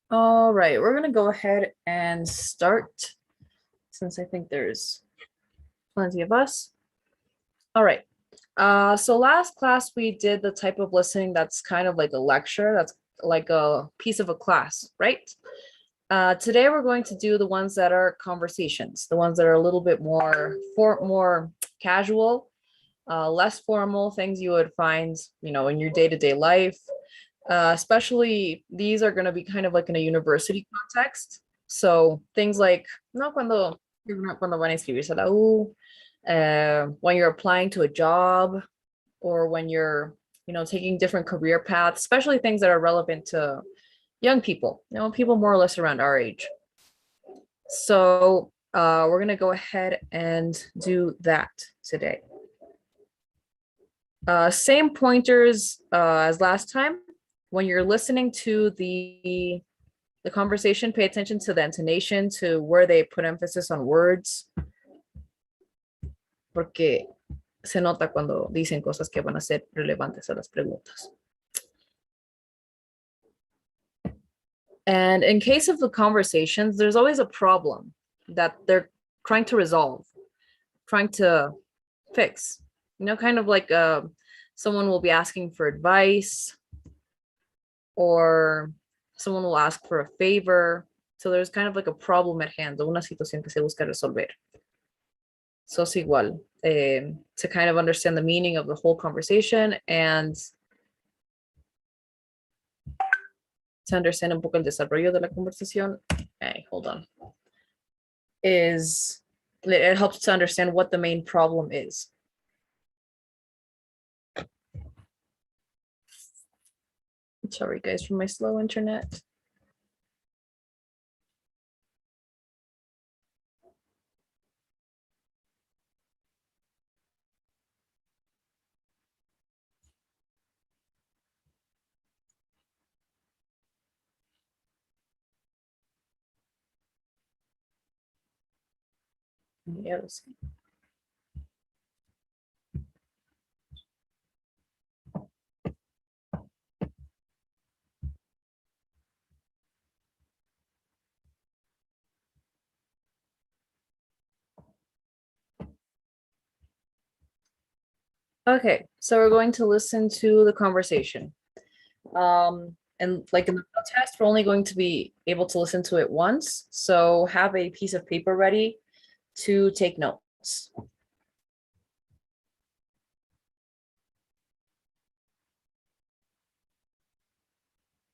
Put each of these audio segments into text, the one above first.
All right, we're gonna go ahead and start since I think there's plenty of us. All right. So last class we did the type of listening that's kind of like a lecture, that's like a piece of a class, right? Today we're going to do the ones that are conversations, the ones that are a little bit more casual, less formal, things you would find, in your day-to-day life. Especially these are going to be kind of like in a university context. So things like, no cuando van a inscribirse a la U, when you're applying to a job, or when you're, taking different career paths, especially things that are relevant to young people, people more or less around our age. So we're going to go ahead and do that today. Same pointers as last time. When you're listening to the conversation, pay attention to the intonation, to where they put emphasis on words, porque se nota cuando dicen cosas que van a ser relevantes a las preguntas. And in case of the conversations, there's always a problem that they're trying to resolve, trying to fix. Kind of like someone will be asking for advice, or someone will ask for a favor. So there's kind of like a problem at hand, una situación que se busca resolver. So es igual, to kind of understand the meaning of the whole conversation and to understand un poco el desarrollo de la conversación. Hey, hold on. It helps to understand what the main problem is. Sorry, guys, for my slow internet. Yeah, let's see. Okay, so we're going to listen to the conversation. And like in the test, we're only going to be able to listen to it once. So have a piece of paper ready to take notes.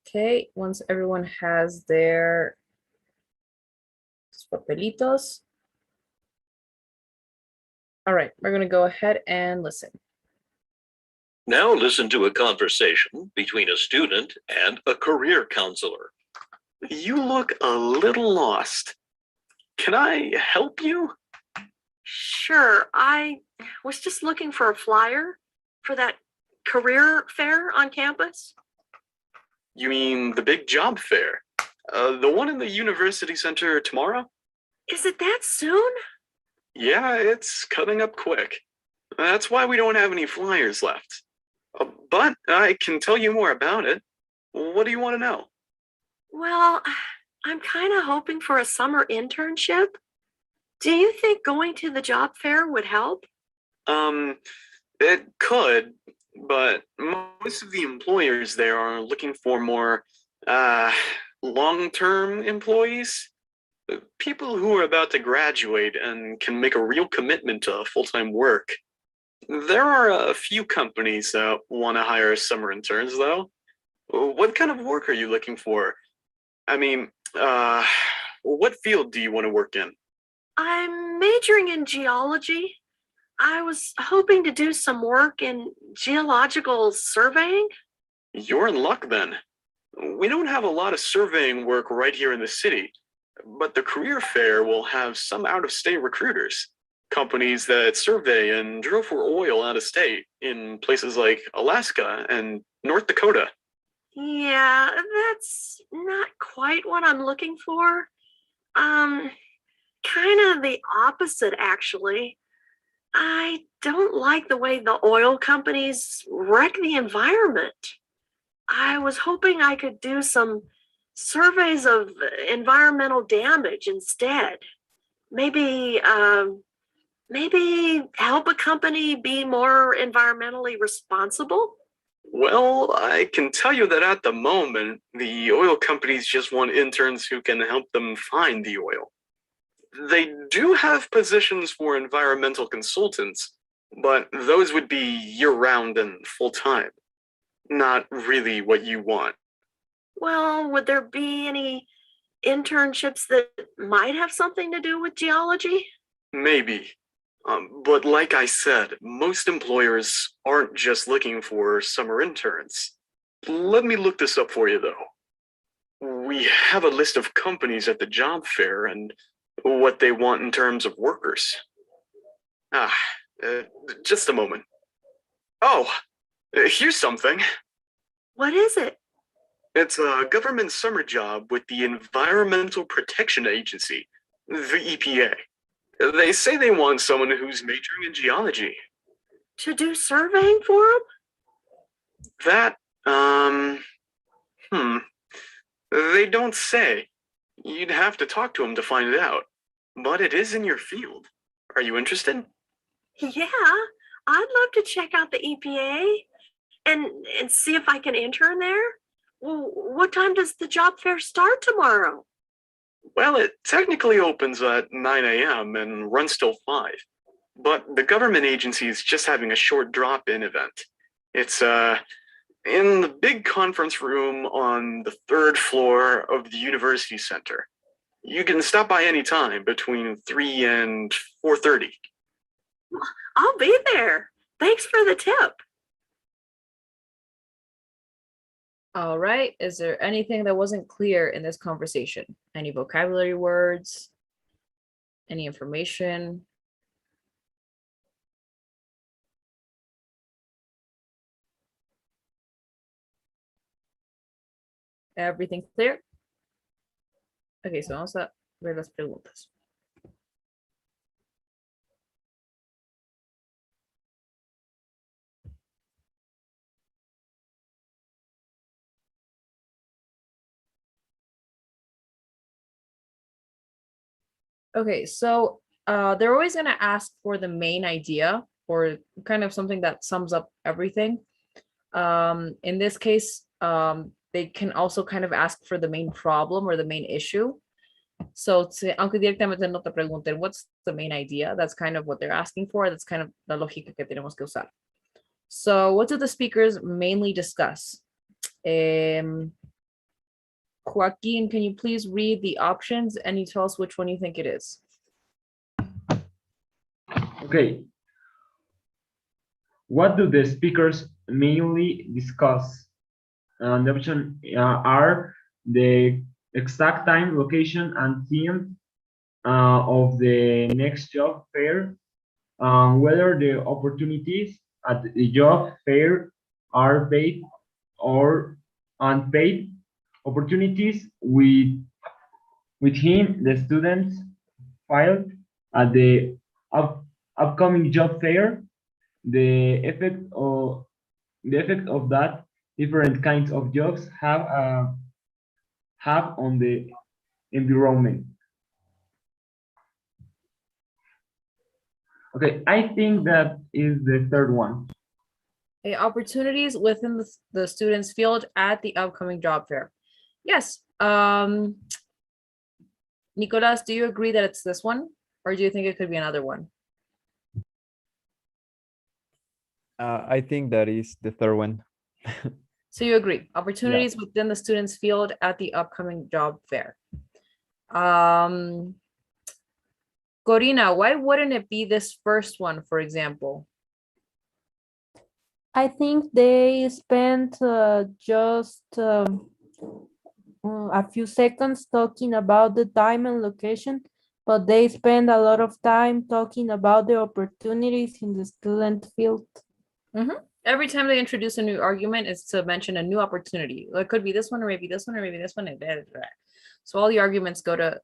Okay, once everyone has their papelitos. All right, we're gonna go ahead and listen. Now listen to a conversation between a student and a career counselor. You look a little lost. Can I help you? Sure, I was just looking for a flyer for that career fair on campus. You mean the big job fair? The one in the university center tomorrow? Is it that soon? Yeah, it's coming up quick. That's why we don't have any flyers left. But I can tell you more about it. What do you want to know? Well, I'm kind of hoping for a summer internship. Do you think going to the job fair would help? It could, but most of the employers there are looking for more, long-term employees. People who are about to graduate and can make a real commitment to full-time work. There are a few companies that want to hire summer interns, though. What kind of work are you looking for? I mean, what field do you want to work in? I'm majoring in geology. I was hoping to do some work in geological surveying. You're in luck then. We don't have a lot of surveying work right here in the city, but the career fair will have some out-of-state recruiters. Companies that survey and drill for oil out of state in places like Alaska and North Dakota. Yeah, that's not quite what I'm looking for. Kind of the opposite, actually. I don't like the way the oil companies wreck the environment. I was hoping I could do some surveys of environmental damage instead. Maybe maybe help a company be more environmentally responsible? Well, I can tell you that at the moment, the oil companies just want interns who can help them find the oil. They do have positions for environmental consultants, but those would be year-round and full-time. Not really what you want. Well, would there be any internships that might have something to do with geology? Maybe. But like I said, most employers aren't just looking for summer interns. Let me look this up for you, though. We have a list of companies at the job fair and what they want in terms of workers. Ah, just a moment. Oh, here's something. What is it? It's a government summer job with the Environmental Protection Agency, the EPA. They say they want someone who's majoring in geology. To do surveying for them? That, they don't say. You'd have to talk to them to find it out. But it is in your field. Are you interested? Yeah, I'd love to check out the EPA and see if I can intern there. Well, what time does the job fair start tomorrow? Well, it technically opens at 9 a.m. and runs till 5. But the government agency is just having a short drop-in event. It's, in the big conference room on the 3rd floor of the University Center. You can stop by any time between 3 and 4:30. I'll be there. Thanks for the tip. All right. Is there anything that wasn't clear in this conversation? Any vocabulary words? Any information? Everything clear? Ok, so vamos a ver las preguntas. Okay, so they're always going to ask for the main idea or kind of something that sums up everything. In this case, they can also kind of ask for the main problem or the main issue. So, aunque directamente no te pregunten what's the main idea, that's kind of what they're asking for. That's kind of la lógica que tenemos que usar. So, what do the speakers mainly discuss? Joaquin, can you please read the options and you tell us which one you think it is? Okay. What do the speakers mainly discuss? The options are the exact time, location, and theme of the next job fair, whether the opportunities at the job fair are paid or unpaid, opportunities within the students filed at the upcoming job fair, the effect of that different kinds of jobs have on the environment. Okay, I think that is the third one. Okay, opportunities within the student's field at the upcoming job fair. Yes. Nicolas, do you agree that it's this one? Or do you think it could be another one? I think that is the third one. So you agree, opportunities within the student's field at the upcoming job fair. Corina, why wouldn't it be this first one, for example? I think they spent just a few seconds talking about the time and location, but they spend a lot of time talking about the opportunities in the student field. Every time they introduce a new argument, is to mention a new opportunity. It could be this one, or maybe this one, or maybe this one, and blah, blah, blah. So all the arguments go to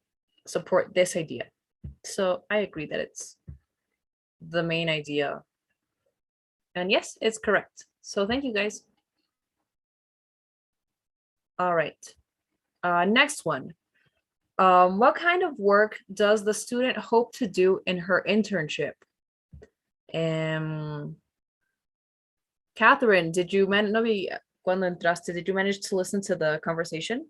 support this idea. So I agree that it's the main idea. And yes, it's correct. So thank you guys. All right. Next one. What kind of work does the student hope to do in her internship? Catherine, did you cuando entraste, did you manage to listen to the conversation?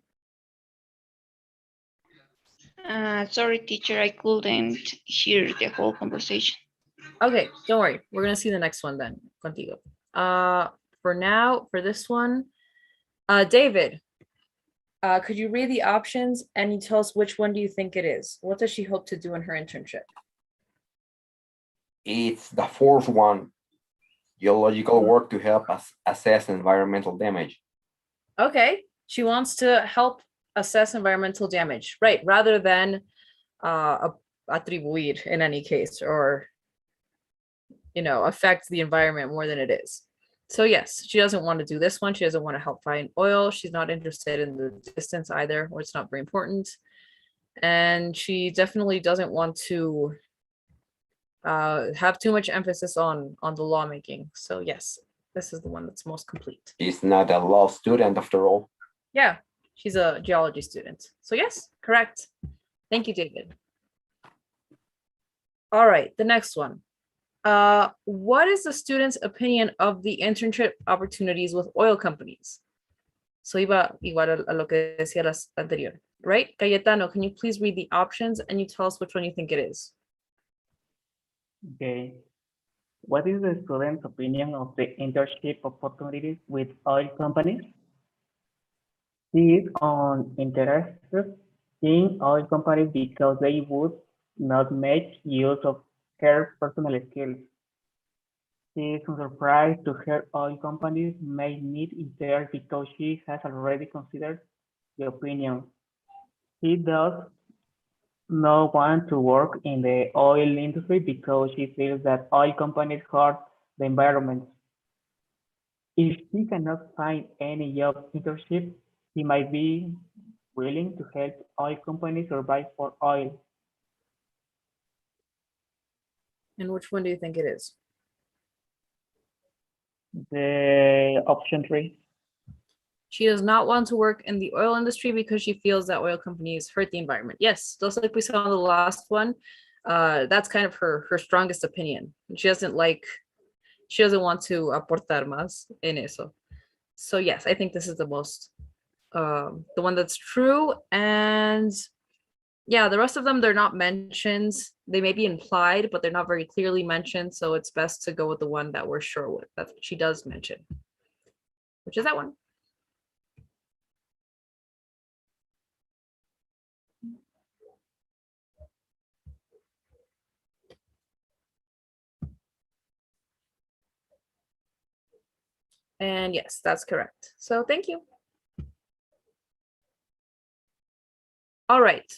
Sorry, teacher, I couldn't hear the whole conversation. Okay, don't worry. We're gonna see the next one then. Contigo. For now, for this one, David, could you read the options and you tell us which one do you think it is? What does she hope to do in her internship? It's the fourth one, geological work to help us assess environmental damage. Okay, she wants to help assess environmental damage, right? Rather than atribuir in any case, or affect the environment more than it is. So yes, she doesn't want to do this one. She doesn't want to help find oil. She's not interested in the distance either, or it's not very important. And she definitely doesn't want to have too much emphasis on the lawmaking. So yes, this is the one that's most complete. She's not a law student after all. Yeah, she's a geology student. So yes, correct. Thank you, David. All right, the next one. What is the student's opinion of the internship opportunities with oil companies? So iba igual a lo que decía las anterior, right? Cayetano, can you please read the options and you tell us which one you think it is? Okay. What is the student's opinion of the internship opportunities with oil companies? She is uninterested in oil companies because they would not make use of her personal skills. She is surprised to hear oil companies may need interns because she has already considered the opinion. She does not want to work in the oil industry because she feels that oil companies hurt the environment. If she cannot find any job internship, she might be willing to help oil companies survive for oil. And which one do you think it is? The option 3. She does not want to work in the oil industry because she feels that oil companies hurt the environment. Yes, just like we saw in the last one, that's kind of her strongest opinion. She doesn't want to aportar más en eso. So yes, I think this is the most, the one that's true. And yeah, the rest of them, they're not mentioned. They may be implied, but they're not very clearly mentioned. So it's best to go with the one that we're sure with, that she does mention, which is that one. And yes, that's correct. So thank you. All right.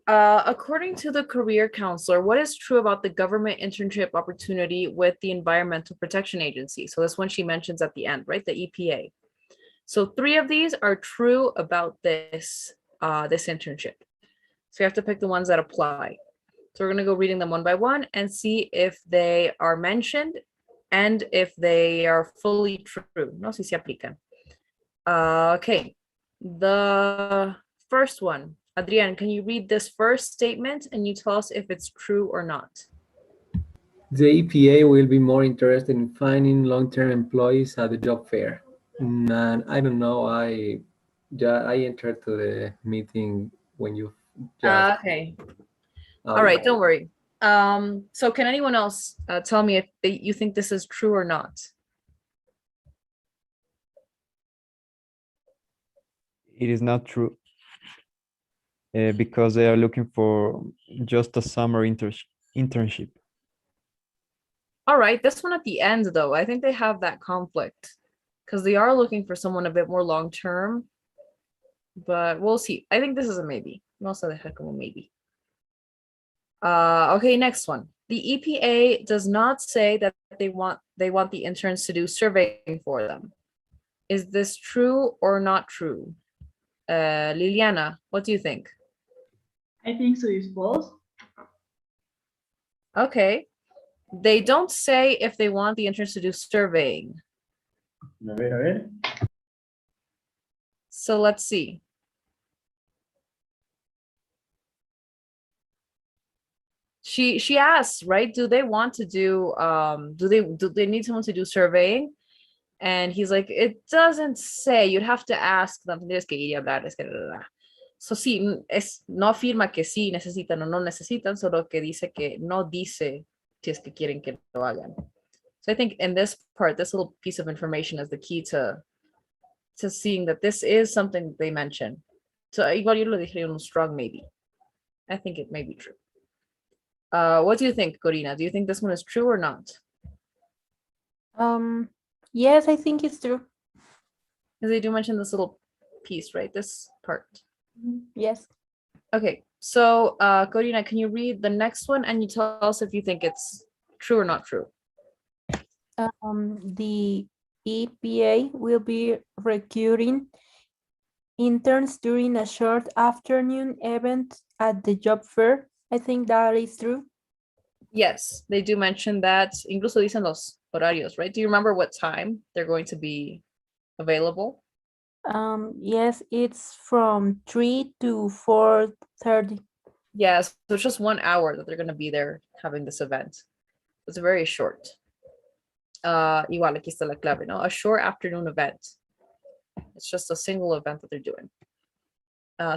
According to the career counselor, what is true about the government internship opportunity with the Environmental Protection Agency? So this one she mentions at the end, right? The EPA. So 3 of these are true about this internship. So you have to pick the ones that apply. So we're going to go reading them one by one and see if they are mentioned and if they are fully true. No sé si se aplican. Okay. The first one. Adrian, can you read this first statement and you tell us if it's true or not? The EPA will be more interested in finding long-term employees at the job fair. And I don't know, I entered to the meeting when you just... Okay. All right, don't worry. So can anyone else tell me if you think this is true or not? It is not true. Because they are looking for just a summer internship. All right, this one at the end though, I think they have that conflict because they are looking for someone a bit more long-term, but we'll see. I think this is a maybe. Vamos a dejar como maybe. Okay, next one. The EPA does not say that they want the interns to do surveying for them. Is this true or not true? Liliana, what do you think? I think so, it's false. Okay. They don't say if they want the interns to do surveying. A ver. So let's see. she asks, right? Do they want to do do they need someone to do surveying? And he's like, it doesn't say. You'd have to ask them. Tendrías que ir y hablar. Es que, so sí, no afirma que sí necesitan o no necesitan, solo que dice que no dice si es que quieren que lo hagan. So I think in this part, this little piece of information is the key to seeing that this is something they mention. So igual yo lo dije un strong maybe. I think it may be true. What do you think, Corina? Do you think this one is true or not? Yes, I think it's true. Because they do mention this little piece, right? This part. Yes. Okay, so Corina, can you read the next one and you tell us if you think it's true or not true? The EPA will be recruiting interns during a short afternoon event at the job fair. I think that is true. Yes, they do mention that. Incluso dicen los horarios, right? Do you remember what time they're going to be available? Yes, it's from 3 to 4:30. Yes, so it's just 1 hour that they're going to be there having this event. It's very short. Igual aquí está la clave, no? A short afternoon event. It's just a single event that they're doing.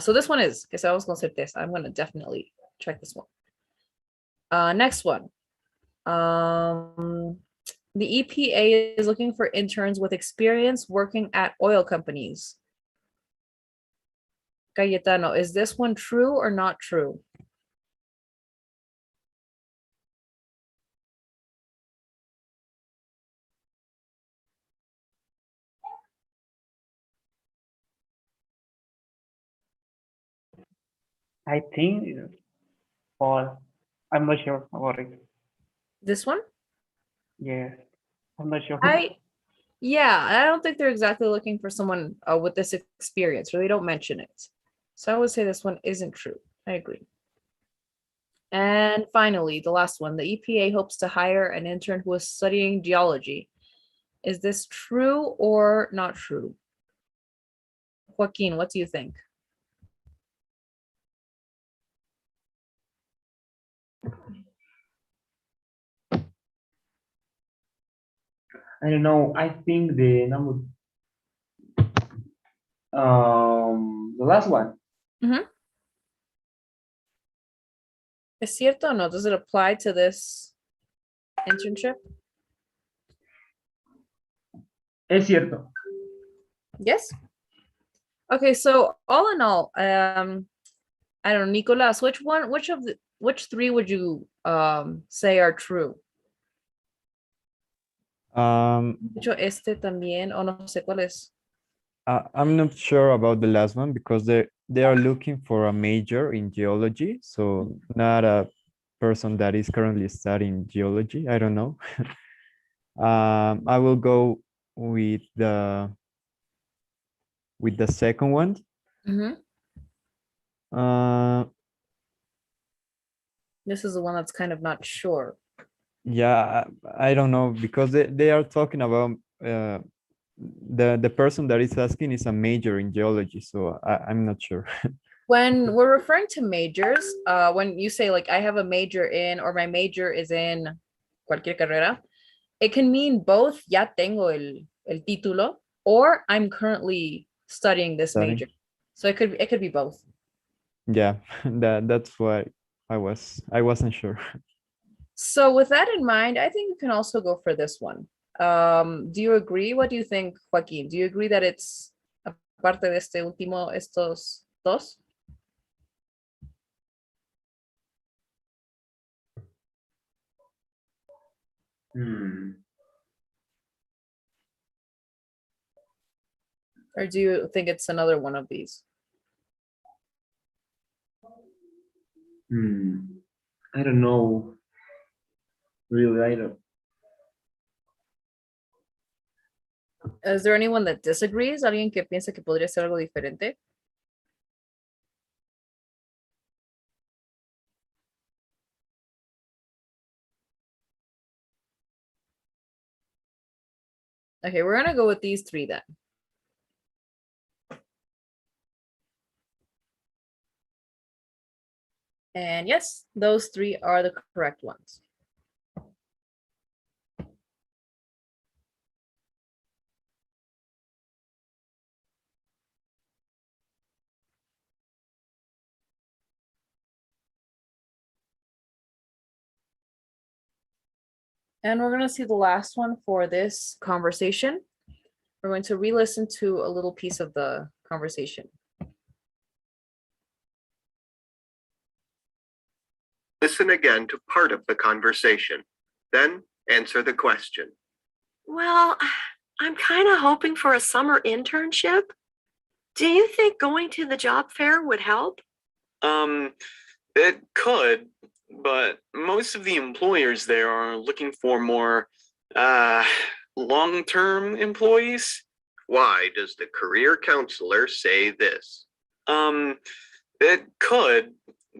So this one is, because I was going to say this, I'm going to definitely check this one. Next one. The EPA is looking for interns with experience working at oil companies. Cayetano, is this one true or not true? I think, or I'm not sure about it. This one? Yes, I'm not sure. Yeah, I don't think they're exactly looking for someone with this experience, or they don't mention it. So I would say this one isn't true. I agree. And finally, the last one, the EPA hopes to hire an intern who is studying geology. Is this true or not true? Joaquin, what do you think? I don't know. I think the number, the last one. ¿Es cierto o no? Does it apply to this internship? Es cierto. Yes. Okay, so all in all, I don't know, Nicolas, which three would you say are true? Yo este también, o no sé cuál es. I'm not sure about the last one because they are looking for a major in geology, so not a person that is currently studying geology. I don't know. I will go with the second one. This is the one that's kind of not sure. Yeah, I don't know because they are talking about the person that is asking is a major in geology, so I'm not sure. When we're referring to majors, when you say like I have a major in or my major is in cualquier carrera, it can mean both ya tengo el título or I'm currently studying this major. So it could be both. Yeah, that's why I wasn't sure. So with that in mind, I think you can also go for this one. Do you agree? What do you think, Joaquin? Do you agree that it's aparte de este último, estos dos? Or do you think it's another one of these? I don't know. Really, I don't. Is there anyone that disagrees? ¿Alguien que piensa que podría ser algo diferente? Okay, we're gonna go with these three then. And yes, those three are the correct ones. And we're going to see the last one for this conversation. We're going to re-listen to a little piece of the conversation. Listen again to part of the conversation, then answer the question. Well, I'm kind of hoping for a summer internship. Do you think going to the job fair would help? It could, but most of the employers there are looking for more long-term employees. Why does the career counselor say this? It could,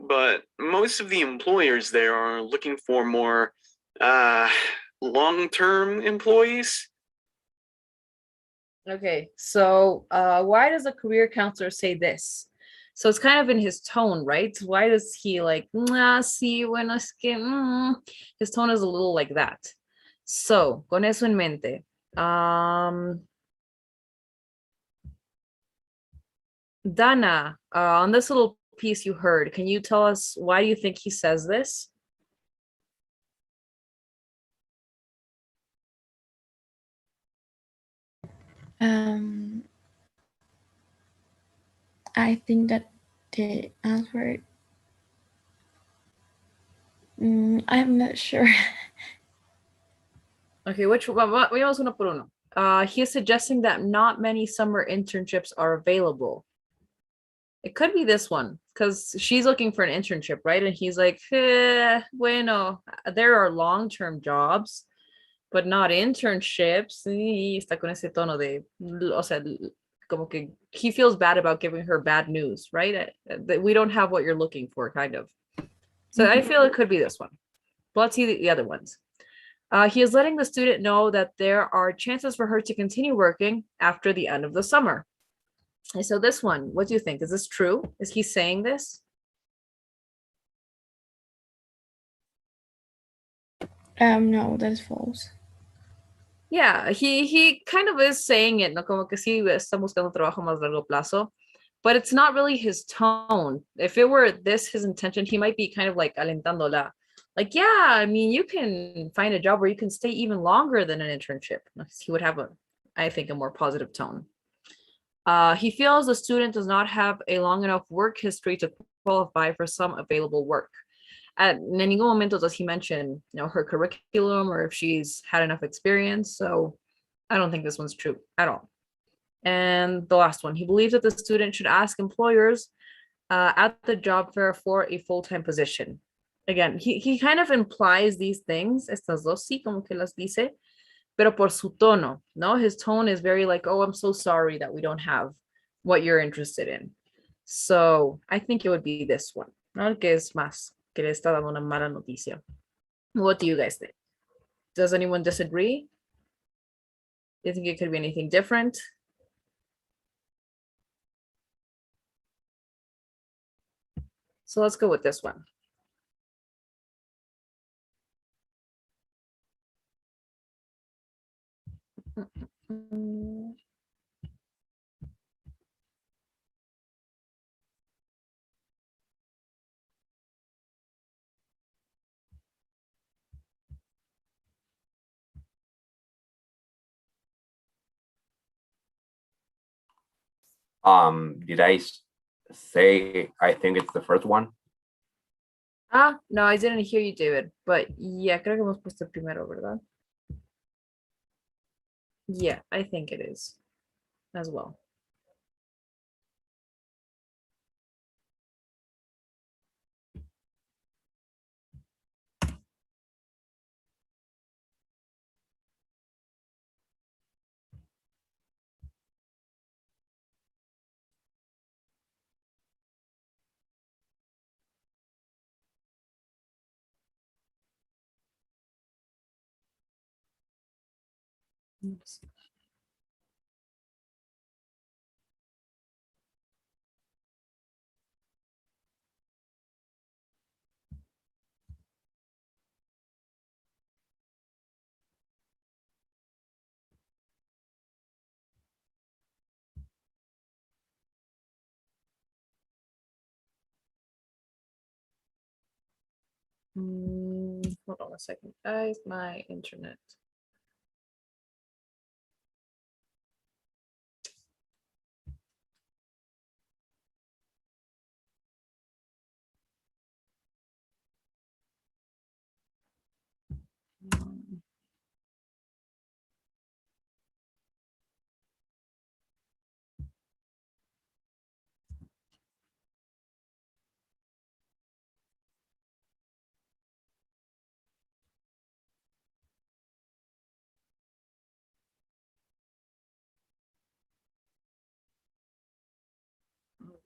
but most of the employers there are looking for more long-term employees. Okay, so why does the career counselor say this? So it's kind of in his tone, right? Why does he like, sí, bueno, es que, his tone is a little like that. So, con eso en mente, Dana, on this little piece you heard, can you tell us why do you think he says this? I think that the answer, I'm not sure. Okay, vamos uno por uno. He is suggesting that not many summer internships are available. It could be this one because she's looking for an internship, right? And he's like, bueno, there are long-term jobs, but not internships. Y está con ese tono de, o sea, como que he feels bad about giving her bad news, right? That we don't have what you're looking for, kind of. So I feel it could be this one. But let's see the other ones. He is letting the student know that there are chances for her to continue working after the end of the summer. And so this one, what do you think? Is this true? Is he saying this? No, that's false. Yeah, he kind of is saying it, no como que sí está buscando trabajo más largo plazo, but it's not really his tone. If it were this his intention, he might be kind of like alentándola. Like, yeah, I mean, you can find a job where you can stay even longer than an internship. He would have I think, a more positive tone. He feels the student does not have a long enough work history to qualify for some available work. At ningún momento does he mention, her curriculum or if she's had enough experience. So I don't think this one's true at all. And the last one, he believes that the student should ask employers at the job fair for a full-time position. Again, he kind of implies these things, estas dos sí, como que las dice, pero por su tono, no? His tone is very like, oh, I'm so sorry that we don't have what you're interested in. So I think it would be this one, ¿no? Que es más, que le está dando una mala noticia. What do you guys think? Does anyone disagree? Do you think it could be anything different? So let's go with this one. Did I say I think it's the first one? No, I didn't hear you, David, but yeah, creo que hemos puesto el primero, ¿verdad? Yeah, I think it is as well. Oops. Hold on a second, guys. My internet.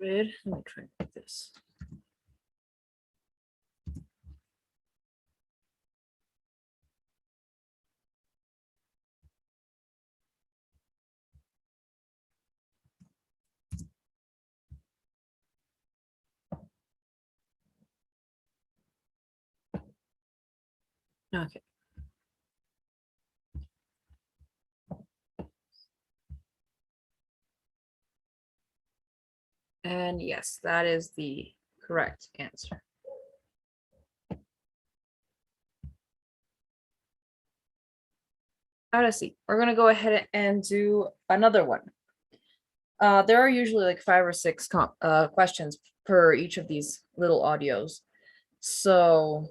Let me try this. Okay. And yes, that is the correct answer. Odyssey, we're gonna go ahead and do another one. There are usually like 5 or 6 questions per each of these little audios. So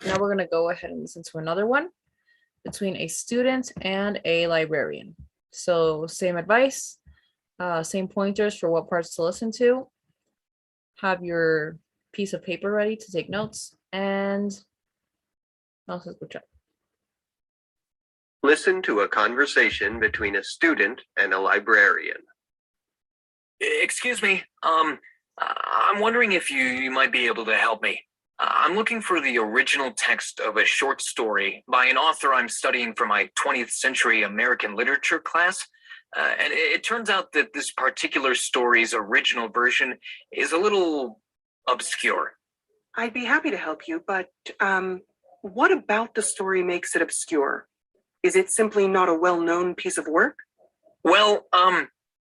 now we're gonna go ahead and listen to another one between a student and a librarian. So same advice, same pointers for what parts to listen to. Have your piece of paper ready to take notes, and also escuchar. Listen to a conversation between a student and a librarian. Excuse me, I'm wondering if you might be able to help me. I'm looking for the original text of a short story by an author I'm studying for my 20th century American literature class. And it turns out that this particular story's original version is a little obscure. I'd be happy to help you, but what about the story makes it obscure? Is it simply not a well-known piece of work? Well,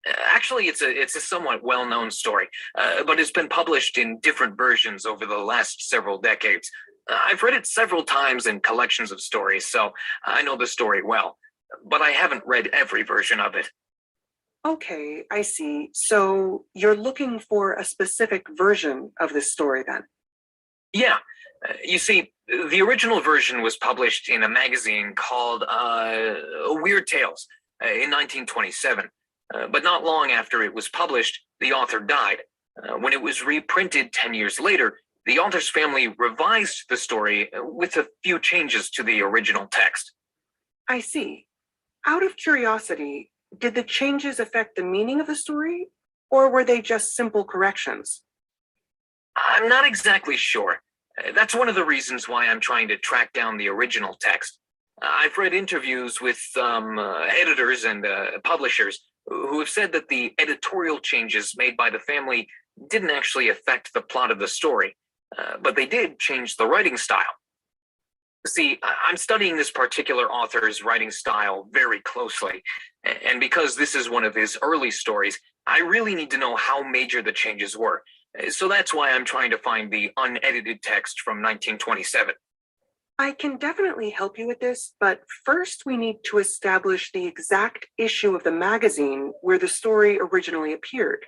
actually, it's a somewhat well-known story, but it's been published in different versions over the last several decades. I've read it several times in collections of stories, so I know the story well, but I haven't read every version of it. Okay, I see. So you're looking for a specific version of this story then? Yeah. You see, the original version was published in a magazine called Weird Tales in 1927. But not long after it was published, the author died. When it was reprinted 10 years later, the author's family revised the story with a few changes to the original text. I see. Out of curiosity, did the changes affect the meaning of the story, or were they just simple corrections? I'm not exactly sure. That's one of the reasons why I'm trying to track down the original text. I've read interviews with editors and publishers who have said that the editorial changes made by the family didn't actually affect the plot of the story, but they did change the writing style. See, I'm studying this particular author's writing style very closely, and because this is one of his early stories, I really need to know how major the changes were. So that's why I'm trying to find the unedited text from 1927. I can definitely help you with this, but first we need to establish the exact issue of the magazine where the story originally appeared.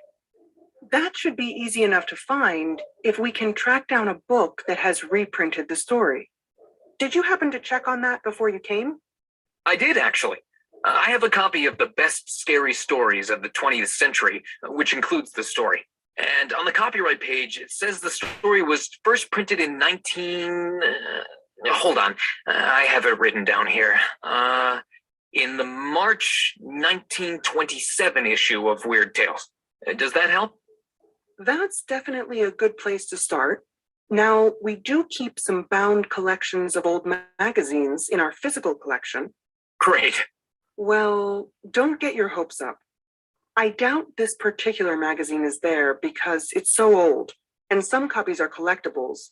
That should be easy enough to find if we can track down a book that has reprinted the story. Did you happen to check on that before you came? I did, actually. I have a copy of the best scary stories of the 20th century, which includes the story. And on the copyright page, it says the story was first printed in hold on, I have it written down here. In the March 1927 issue of Weird Tales. Does that help? That's definitely a good place to start. Now, we do keep some bound collections of old magazines in our physical collection. Great. Well, don't get your hopes up. I doubt this particular magazine is there because it's so old, and some copies are collectibles.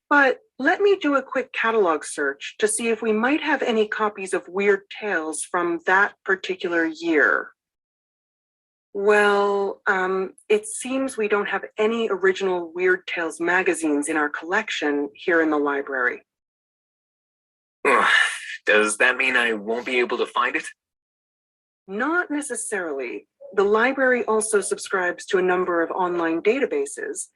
But let me do a quick catalog search to see if we might have any copies of Weird Tales from that particular year. Well, it seems we don't have any original Weird Tales magazines in our collection here in the library. Does that mean I won't be able to find it? Not necessarily. The library also subscribes to a number of online databases,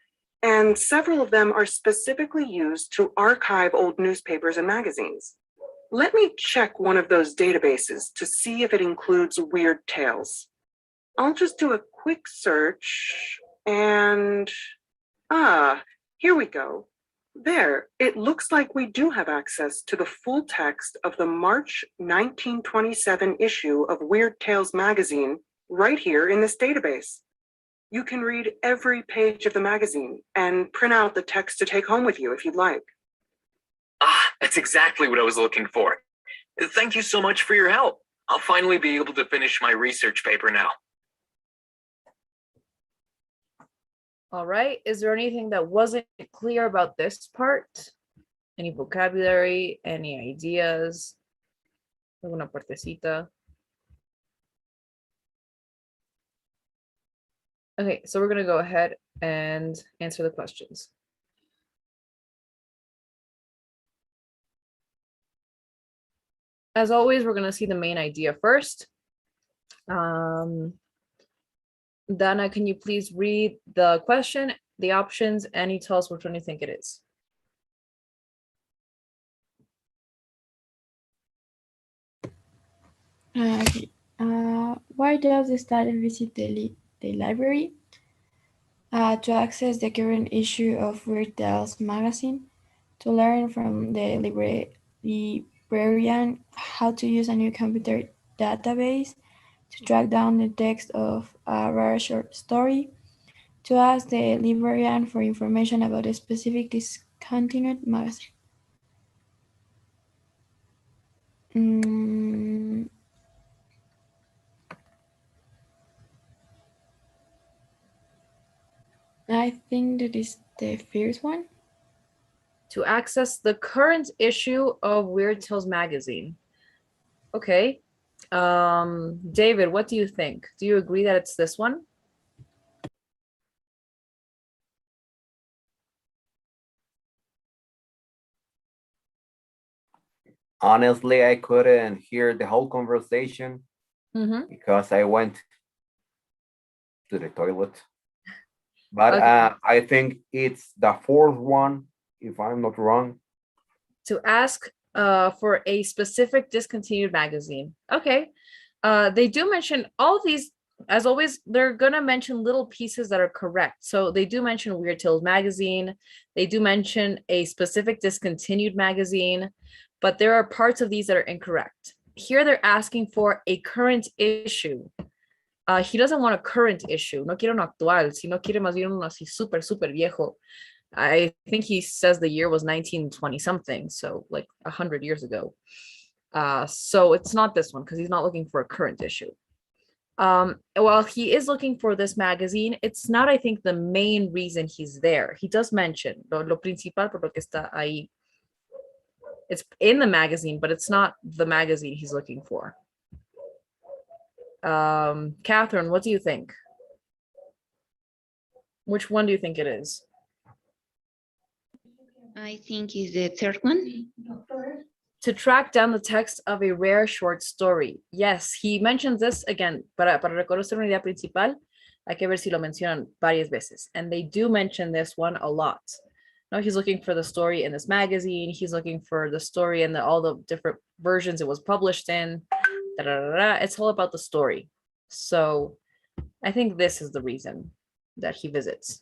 and several of them are specifically used to archive old newspapers and magazines. Let me check one of those databases to see if it includes Weird Tales. I'll just do a quick search and, here we go. There, it looks like we do have access to the full text of the March 1927 issue of Weird Tales magazine right here in this database. You can read every page of the magazine and print out the text to take home with you if you'd like. That's exactly what I was looking for. Thank you so much for your help. I'll finally be able to finish my research paper now. All right, is there anything that wasn't clear about this part? Any vocabulary, any ideas? Alguna partecita? Okay, so we're gonna go ahead and answer the questions. As always, we're gonna see the main idea first. Dana, can you please read the question, the options, and you tell us which one you think it is? Okay. Why does the student visit the library? To access the current issue of Weird Tales magazine, to learn from the librarian how to use a new computer database, to track down the text of a rare short story, to ask the librarian for information about a specific discontinued magazine. I think that is the first one. To access the current issue of Weird Tales magazine. Okay. David, what do you think? Do you agree that it's this one? Honestly, I couldn't hear the whole conversation because I went to the toilet. But Okay. I think it's the fourth one, if I'm not wrong. To ask for a specific discontinued magazine. Okay. They do mention all these, as always, they're gonna mention little pieces that are correct. So they do mention Weird Tales magazine. They do mention a specific discontinued magazine, but there are parts of these that are incorrect. Here they're asking for a current issue. He doesn't want a current issue. No quiere uno actual, sino quiere más bien uno así súper, súper viejo. I think he says the year was 1920 something, so like 100 years ago. So it's not this one because he's not looking for a current issue. While he is looking for this magazine, it's not, I think, the main reason he's there. He does mention lo principal por lo que está ahí. It's in the magazine, but it's not the magazine he's looking for. Catherine, what do you think? Which one do you think it is? I think it's the third one. To track down the text of a rare short story. Yes, he mentions this again, para reconocer una idea principal, hay que ver si lo mencionan varias veces. And they do mention this one a lot. No, he's looking for the story in this magazine. He's looking for the story in all the different versions it was published in. It's all about the story. So I think this is the reason that he visits.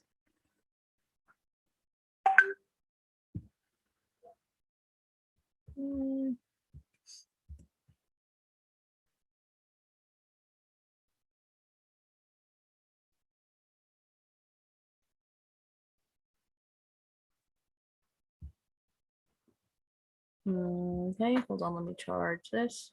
Okay, hold on, let me charge this.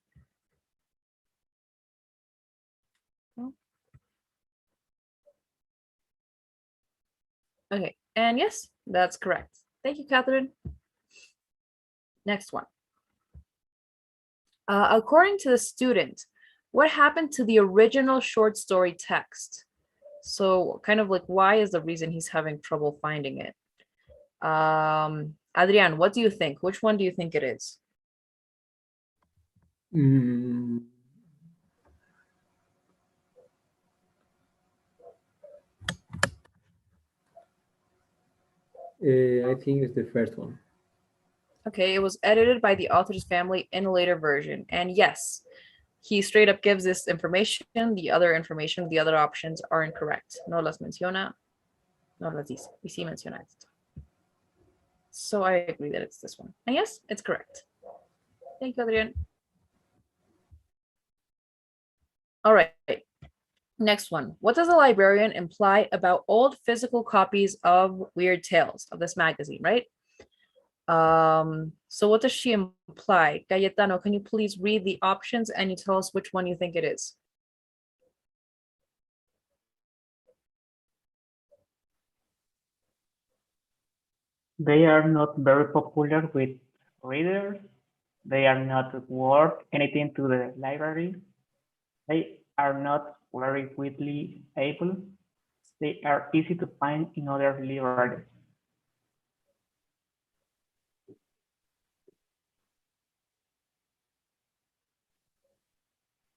Okay, and yes, that's correct. Thank you, Catherine. Next one. According to the student, what happened to the original short story text? So kind of like, why is the reason he's having trouble finding it? Adrian, what do you think? Which one do you think it is? Mm, I think it's the first one. Okay, it was edited by the author's family in a later version. And yes, he straight up gives this information. The other information, the other options are incorrect. No las menciona, no las dice. Y sí menciona esto. So I agree that it's this one. And yes, it's correct. Thank you, Adrian. All right. Next one. What does the librarian imply about old physical copies of Weird Tales, of this magazine, right? So what does she imply? Cayetano, can you please read the options and you tell us which one you think it is? They are not very popular with readers. They are not worth anything to the library. They are not very widely able. They are easy to find in other libraries.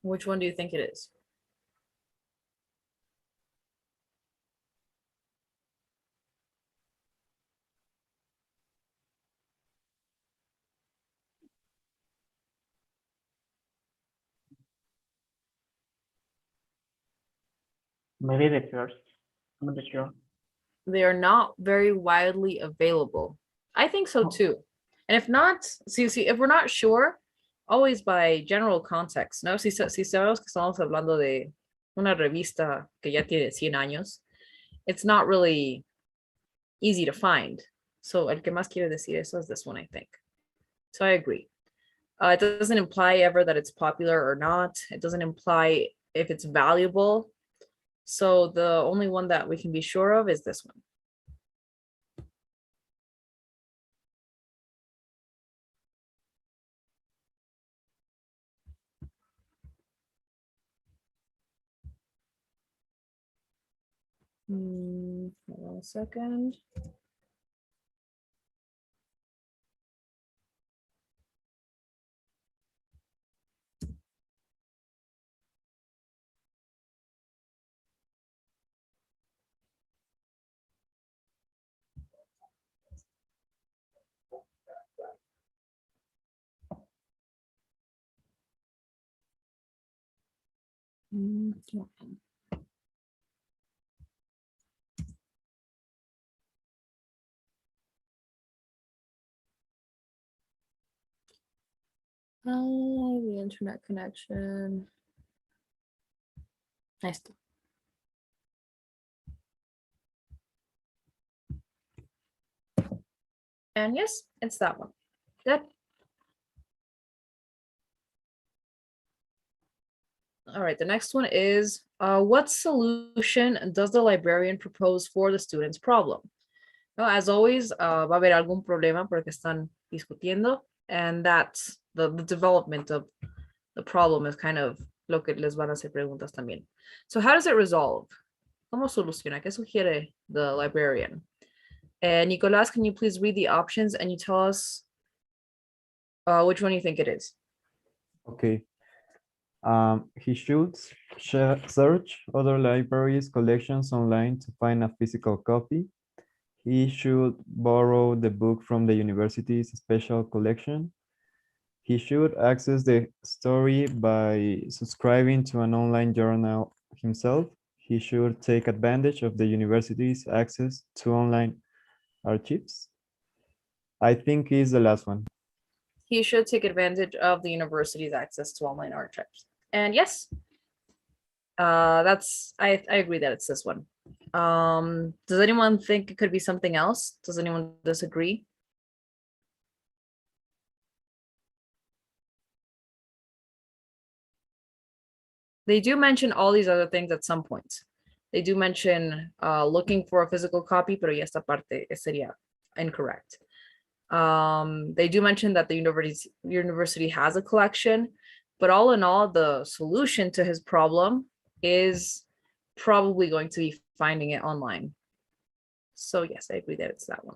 Which one do you think it is? Maybe the first. I'm not sure. They are not very widely available. I think so too. And if not, see, if we're not sure, always by general context, ¿no? Si sabemos que estamos hablando de una revista que ya tiene 100 años, it's not really easy to find. So el que más quiere decir eso is this one, I think. So I agree. It doesn't imply ever that it's popular or not. It doesn't imply if it's valuable. So the only one that we can be sure of is this one. Hold on a second. The internet connection. Nice. And yes, it's that one. Good. All right, the next one is, what solution does the librarian propose for the student's problem? No, as always, va a haber algún problema porque están discutiendo, and that's the development of the problem is kind of lo que les van a hacer preguntas también. So how does it resolve? ¿Cómo soluciona? ¿Qué sugiere the librarian? Nicolás, can you please read the options and you tell us which one you think it is? Okay. He should search other libraries' collections online to find a physical copy. He should borrow the book from the university's special collection. He should access the story by subscribing to an online journal himself. He should take advantage of the university's access to online archives. I think it's the last one. He should take advantage of the university's access to online archives. And yes, that's I agree that it's this one. Does anyone think it could be something else? Does anyone disagree? They do mention all these other things at some point. They do mention looking for a physical copy, pero ya esta parte sería incorrect. They do mention that the university has a collection, But all in all, the solution to his problem is probably going to be finding it online. So yes, I agree that it's that one.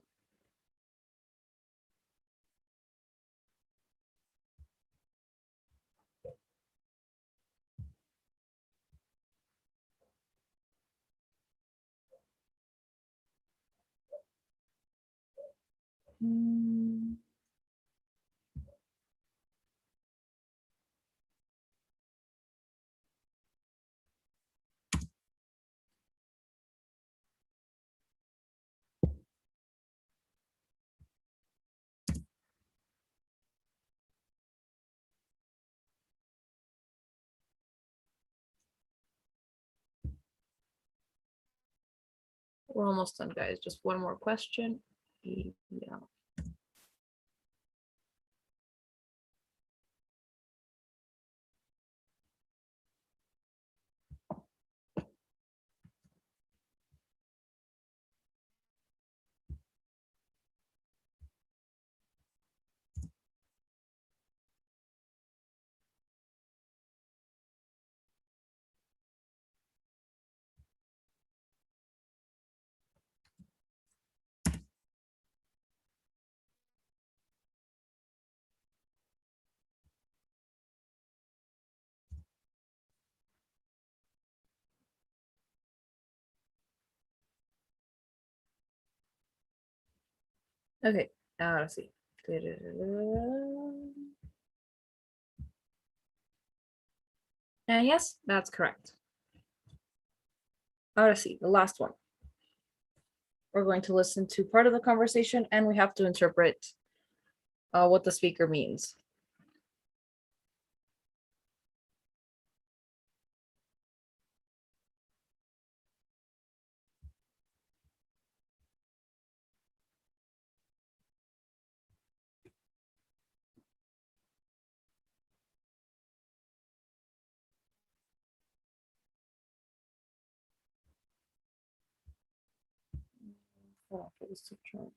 We're almost done, guys. Just one more question. Yeah. Okay, let's see. And yes, that's correct. Let's see, the last one. We're going to listen to part of the conversation and we have to interpret what the speaker means. Hold on for this to turn.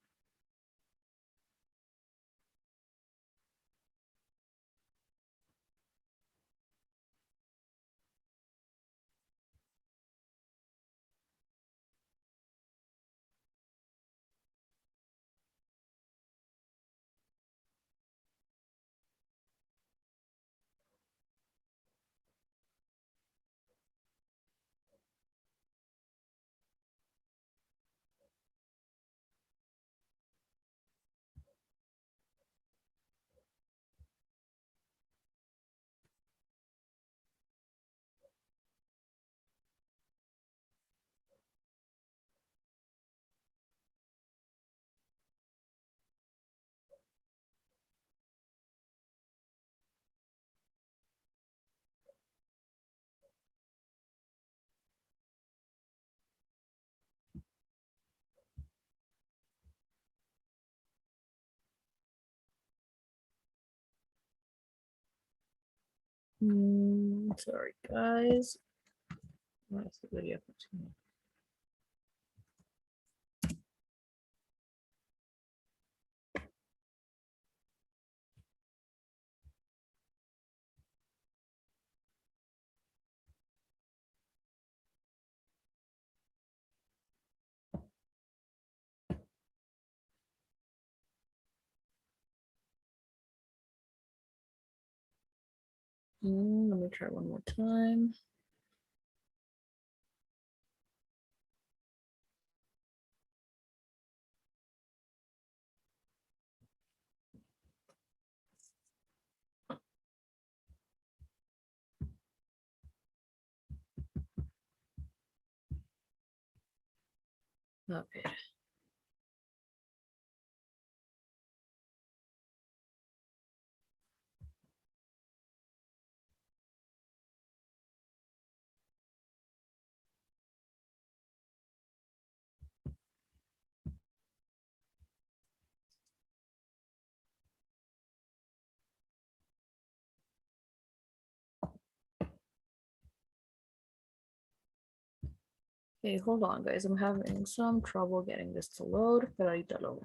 Sorry, guys. Where's the video? Let me try one more time. Okay. Okay, hold on, guys. I'm having some trouble getting this to load, but I don't know.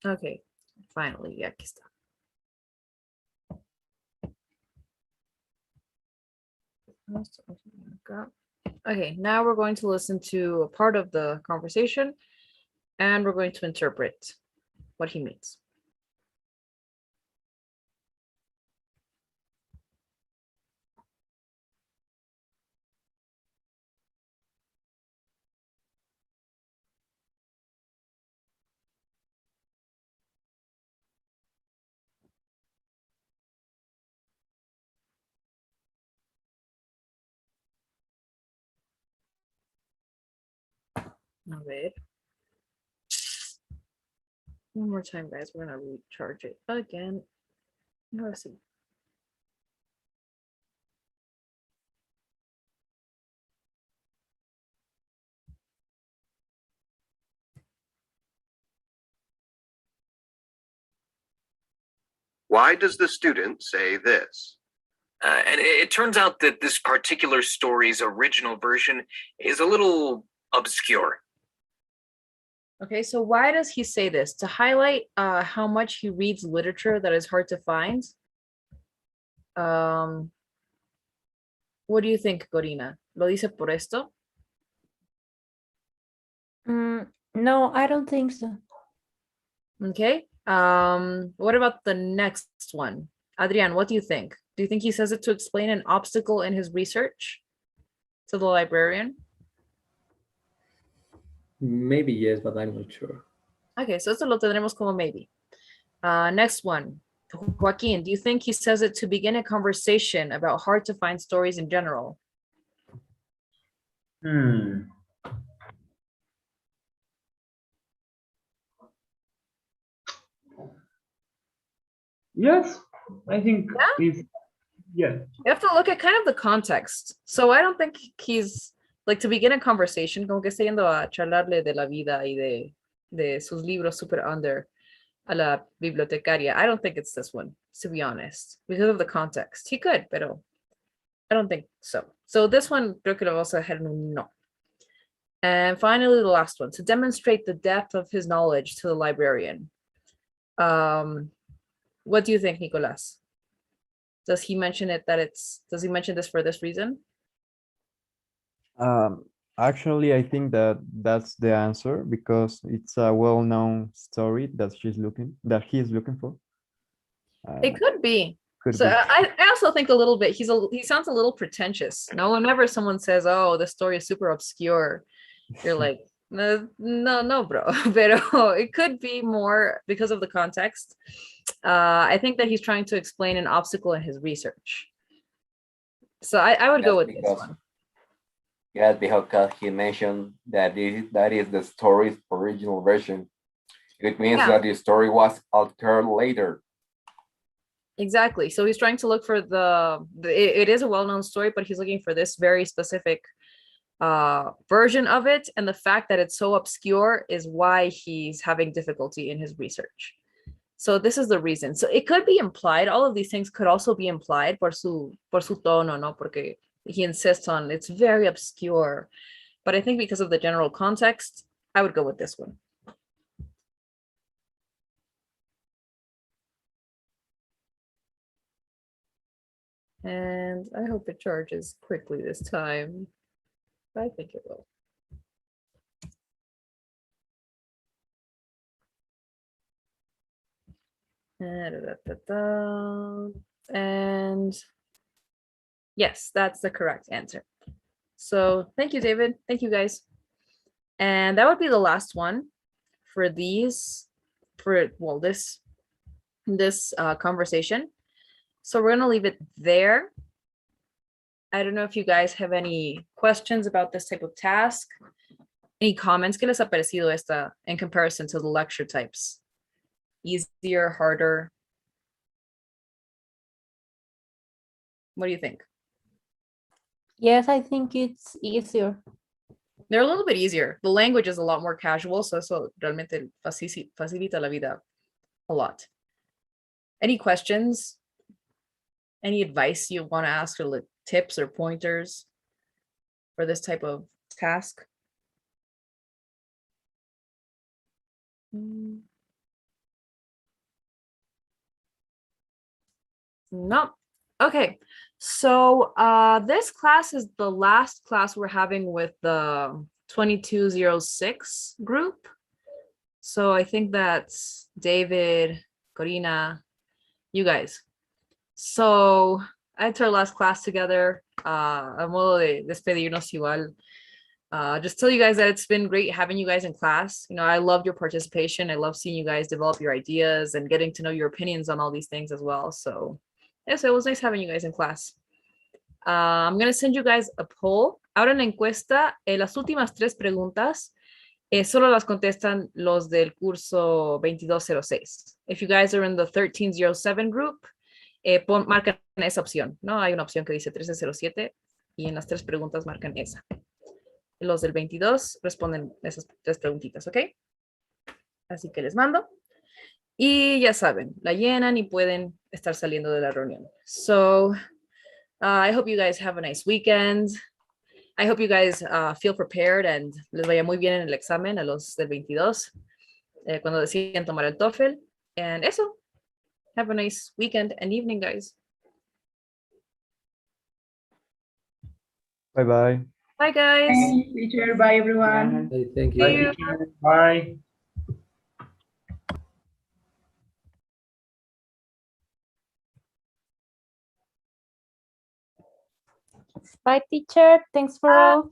Okay, finally, ya aquí está. Okay, now we're going to listen to a part of the conversation and we're going to interpret what he means. A ver. One more time, guys. We're gonna recharge it again. Let's see. Why does the student say this? And it turns out that this particular story's original version is a little obscure. Okay, so why does he say this? To highlight how much he reads literature that is hard to find? What do you think, Corina? ¿Lo dice por esto? No, I don't think so. Okay. What about the next one? Adrian, what do you think? Do you think he says it to explain an obstacle in his research to the librarian? Maybe yes, but I'm not sure. Okay, so esto lo tendremos como maybe. Next one. Joaquin, do you think he says it to begin a conversation about hard to find stories in general? Yes, I think it's, yeah. You have to look at kind of the context. So I don't think he's like to begin a conversation, como que está yendo a charlarle de la vida y de sus libros super under a la bibliotecaria. I don't think it's this one, to be honest, because of the context. He could, pero I don't think so. So this one, creo que lo vamos a dejar en un no. And finally, the last one, to demonstrate the depth of his knowledge to the librarian. What do you think, Nicolas? Does he mention it that does he mention this for this reason? Actually, I think that's the answer because it's a well-known story that he is looking for. It could be. Could So be. I also think a little bit, he sounds a little pretentious. No, whenever someone says, oh, the story is super obscure, you're like, no, bro. Pero it could be more because of the context. I think that he's trying to explain an obstacle in his research. So I would go with this one. Yes, because he mentioned that that is the story's original version. It means that the story was altered later. Exactly. So he's trying to look for it is a well-known story, but he's looking for this very specific version of it. And the fact that it's so obscure is why he's having difficulty in his research. So this is the reason. So it could be implied. All of these things could also be implied por su tono, no? Porque he insists on it's very obscure. But I think because of the general context, I would go with this one. And I hope it charges quickly this time. I think it will. And yes, that's the correct answer. So thank you, David. Thank you, guys. And that would be the last one for this conversation. So we're gonna leave it there. I don't know if you guys have any questions about this type of task. Any comments? ¿Qué les ha parecido esta in comparison to the lecture types? Easier, harder? What do you think? Yes, I think it's easier. They're a little bit easier. The language is a lot more casual, so eso realmente facilita la vida a lot. Any questions? Any advice you want to ask, or like tips or pointers for this type of task? No. Okay. So this class is the last class we're having with the 2206 group. So I think that's David, Corina, you guys. So it's our last class together. A modo de despedirnos igual. Just tell you guys that it's been great having you guys in class. You know, I loved your participation. I love seeing you guys develop your ideas and getting to know your opinions on all these things as well. So yes, it was nice having you guys in class. I'm going to send you guys a poll. Ahora en la encuesta, las últimas 3 preguntas solo las contestan los del curso 2206. If you guys are in the 1307 group, marcan esa opción, ¿no? Hay una opción que dice 1307 y en las 3 preguntas marcan esa. Los del 22 responden esas 3 preguntitas, ¿ok? Así que les mando. Y ya saben, la llenan y pueden estar saliendo de la reunión. So, I hope you guys have a nice weekend. I hope you guys feel prepared and les vaya muy bien en el examen a los del 22 cuando deciden tomar el TOEFL. And eso. Have a nice weekend and evening, guys. Bye-bye. Bye, guys. Thanks, teacher. Bye, everyone. Hey, thank See you. you. Bye. Bye, teacher. Thanks for all.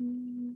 Mm.